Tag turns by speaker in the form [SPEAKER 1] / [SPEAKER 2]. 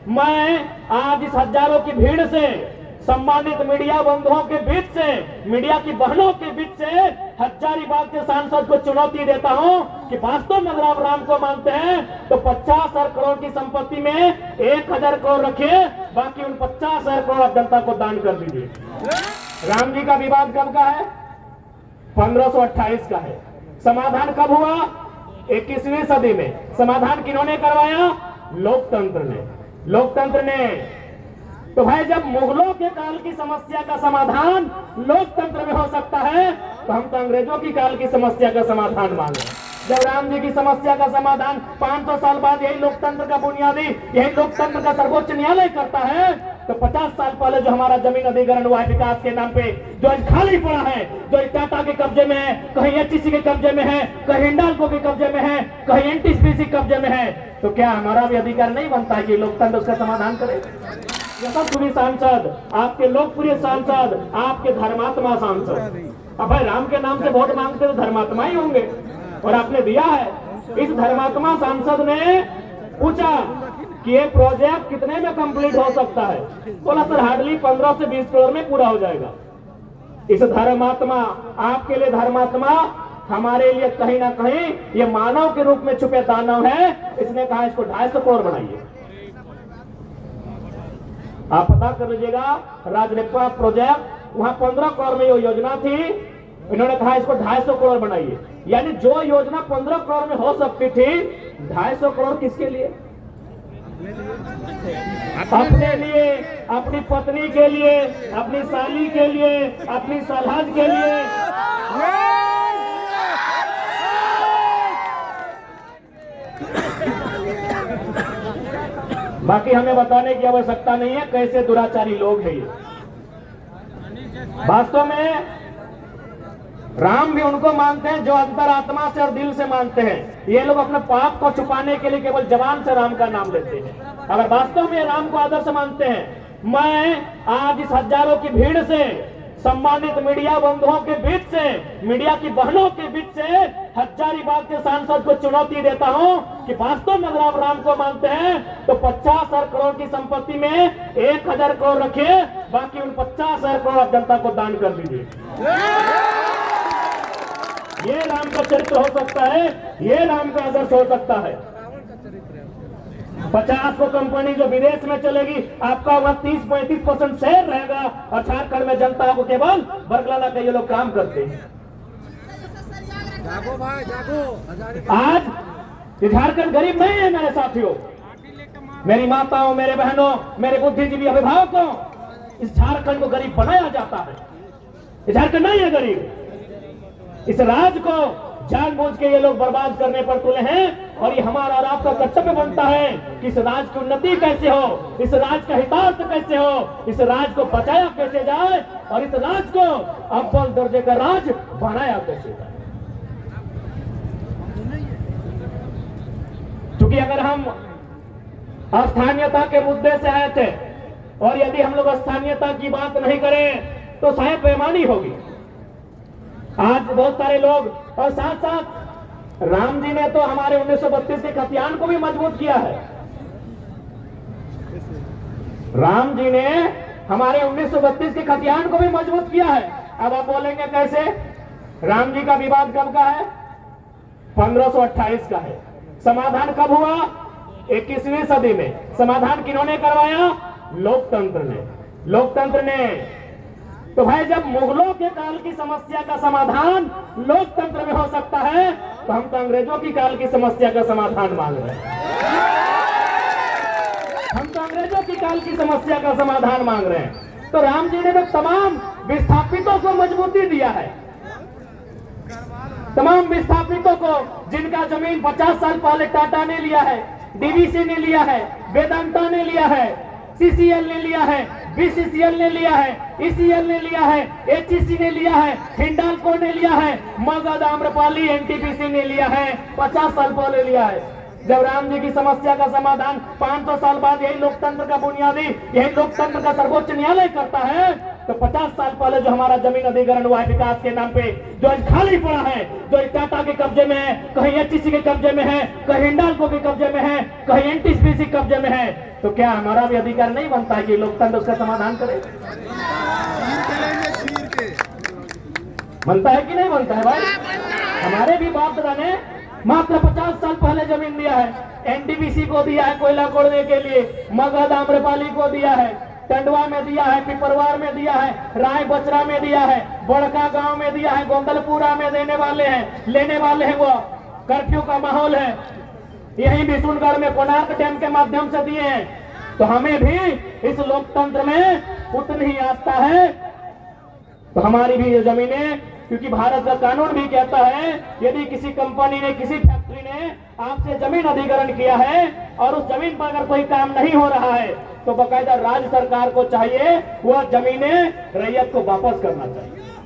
[SPEAKER 1] मैं आज इस हजारों की भीड़ से, सम्मानित मीडिया बंधुओं के बीच से, मीडिया की बहनों के बीच से हजारीबाग के सांसद को चुनौती देता हूं कि वास्तव में अगर आप राम को मानते हैं तो 50,000 करोड़ की संपत्ति में 1,000 करोड़ रखिए, बाकी उन 50,000 करोड़ आप जनता को दान कर दीजिए। राम जी का विवाद कब का है? 1528 का है। समाधान कब हुआ? 21वीं सदी में। समाधान किन्होंने करवाया? लोकतंत्र ने। लोकतंत्र ने। तो भाई जब मुगलों के काल की समस्या का समाधान लोकतंत्र में हो सकता है तो हम तो अंग्रेजों की काल की समस्या का समाधान मांगे। जब राम जी की समस्या का समाधान 500 साल बाद यही लोकतंत्र का बुनियादी, यही लोकतंत्र का सर्वोच्च न्यायालय करता है, तो 50 साल पहले जो हमारा जमीन अधिग्रहण हुआ है विकास के नाम पे, जो आज खाली पड़ा है, जो टाटा के कब्जे में है, कहीं एचईसी के कब्जे में है, कहीं हिंडाल्को के कब्जे में है, कहीं एनटीपीसी कब्जे में है, तो क्या हमारा भी अधिकार नहीं बनता है कि लोकतंत्र उसका समाधान करे? यशस्वी सांसद, आपके लोकप्रिय सांसद, आपके धर्मात्मा सांसद, अब भाई राम के नाम से वोट मांगते तो धर्मात्मा ही होंगे, और आपने दिया है। इस धर्मात्मा सांसद ने पूछा कि ये प्रोजेक्ट कितने में कंप्लीट हो सकता है? बोला सर हार्डली 15 से 20 करोड़ में पूरा हो जाएगा। इस धर्मात्मा, आपके लिए धर्मात्मा, हमारे लिए कहीं ना कहीं ये मानव के रूप में छुपे दानव है। इसने कहा इसको 250 करोड़ बनाइए। आप पता कर लीजिएगा, राजनेपा प्रोजेक्ट वहां 15 करोड़ में ये योजना थी, इन्होंने कहा इसको 250 करोड़ बनाइए। यानी जो योजना 15 करोड़ में हो सकती थी, 250 करोड़ किसके लिए? अपने लिए, अपनी पत्नी के लिए, अपनी साली के लिए, अपनी सलहद के लिए। बाकी हमें बताने की आवश्यकता नहीं है कैसे दुराचारी लोग हैं ये। वास्तव में राम भी उनको मानते हैं जो अंतरात्मा से और दिल से मानते हैं। ये लोग अपने पाप को छुपाने के लिए केवल जबान से राम का नाम लेते हैं। अगर वास्तव में राम को आदर्श मानते हैं, मैं आज इस हजारों की भीड़ से, सम्मानित मीडिया बंधुओं के बीच से, मीडिया की बहनों के बीच से हजारीबाग के सांसद को चुनौती देता हूं कि वास्तव में अगर आप राम को मानते हैं तो 50,000 करोड़ की संपत्ति में 1,000 करोड़ रखिए, बाकी उन 50,000 करोड़ आप जनता को दान कर दीजिए। ये राम का चरित्र हो सकता है, ये राम का आदर्श हो सकता है। 50 को कंपनी जो विदेश में चलेगी, आपका वह 30-35% शेयर रहेगा, और झारखंड में जनता को केवल बरगलाना का ये लोग काम करते हैं।
[SPEAKER 2] जागो भाई जागो।
[SPEAKER 1] आज झारखंड गरीब नहीं है मेरे साथियों, मेरी माताओं, मेरे बहनों, मेरे बुद्धिजीवी अभिभावकों, इस झारखंड को गरीब बनाया जाता है। ये झारखंड नहीं है गरीब। इस राज को जानबूझ के ये लोग बर्बाद करने पर तुले हैं, और ये हमारा और आपका कर्तव्य बनता है कि इस राज की उन्नति कैसे हो, इस राज का हितार्थ कैसे हो, इस राज को बचाया कैसे जाए, और इस राज को अव्वल दर्जे का राज बनाया कैसे जाए। क्योंकि अगर हम स्थानीयता के मुद्दे से आए थे, और यदि हम लोग स्थानीयता की बात नहीं करें तो शायद बेईमानी होगी। आज बहुत सारे लोग, और साथ साथ राम जी ने तो हमारे 1932 के खतियान को भी मजबूत किया है। राम जी ने हमारे 1932 के खतियान को भी मजबूत किया है। अब आप बोलेंगे कैसे? राम जी का विवाद कब का है? 1528 का है। समाधान कब हुआ? 21वीं सदी में। समाधान किन्होंने करवाया? लोकतंत्र ने। लोकतंत्र ने। तो भाई जब मुगलों के काल की समस्या का समाधान लोकतंत्र में हो सकता है, तो हम तो अंग्रेजों की काल की समस्या का समाधान मांग रहे हैं। हम तो अंग्रेजों की काल की समस्या का समाधान मांग रहे हैं। तो राम जी ने तो तमाम विस्थापितों को मजबूती दिया है। तमाम विस्थापितों को, जिनका जमीन 50 साल पहले टाटा ने लिया है, डीवीसी ने लिया है, वेदांता ने लिया है, सीसीएल ने लिया है, बीसीसीएल ने लिया है, ईसीएल ने लिया है, एचईसी ने लिया है, हिंडाल्को ने लिया है, मगध, आम्रपाली, एनटीपीसी ने लिया है, 50 साल पहले लिया है। जब राम जी की समस्या का समाधान 500 साल बाद यही लोकतंत्र का बुनियादी, यही लोकतंत्र का सर्वोच्च न्यायालय करता है, तो 50 साल पहले जो हमारा जमीन अधिग्रहण हुआ है विकास के नाम पे, जो आज खाली पड़ा है, जो टाटा के कब्जे में है, कहीं एचईसी के कब्जे में है, कहीं हिंडाल्को के कब्जे में है, कहीं एनटीपीसी कब्जे में है, तो क्या हमारा भी अधिकार नहीं बनता है कि लोकतंत्र उसका समाधान करे? बनता है कि नहीं बनता है भाई? हमारे भी बाप दादा ने मात्र 50 साल पहले जमीन दिया है। एनटीपीसी को दिया है कोयला खोदने के लिए, मगध आम्रपाली को दिया है, टंडवा में दिया है, पिपरवार में दिया है, राय बचरा में दिया है, बड़का गांव में दिया है, गोंदलपुरा में देने वाले हैं, लेने वाले हैं। वो कर्फ्यू का माहौल है। यही बिशुनगढ़ में कोणार्क डैम के माध्यम से दिए हैं। तो हमें भी इस लोकतंत्र में उतनी ही आस्था है। तो हमारी भी ये जमीनें, क्योंकि भारत का कानून भी कहता है यदि किसी कंपनी ने, किसी फैक्ट्री ने आपसे जमीन अधिग्रहण किया है और उस जमीन पर अगर कोई काम नहीं हो रहा है तो बाकायदा राज्य सरकार को चाहिए वह जमीनें रैयत को वापस करना चाहिए।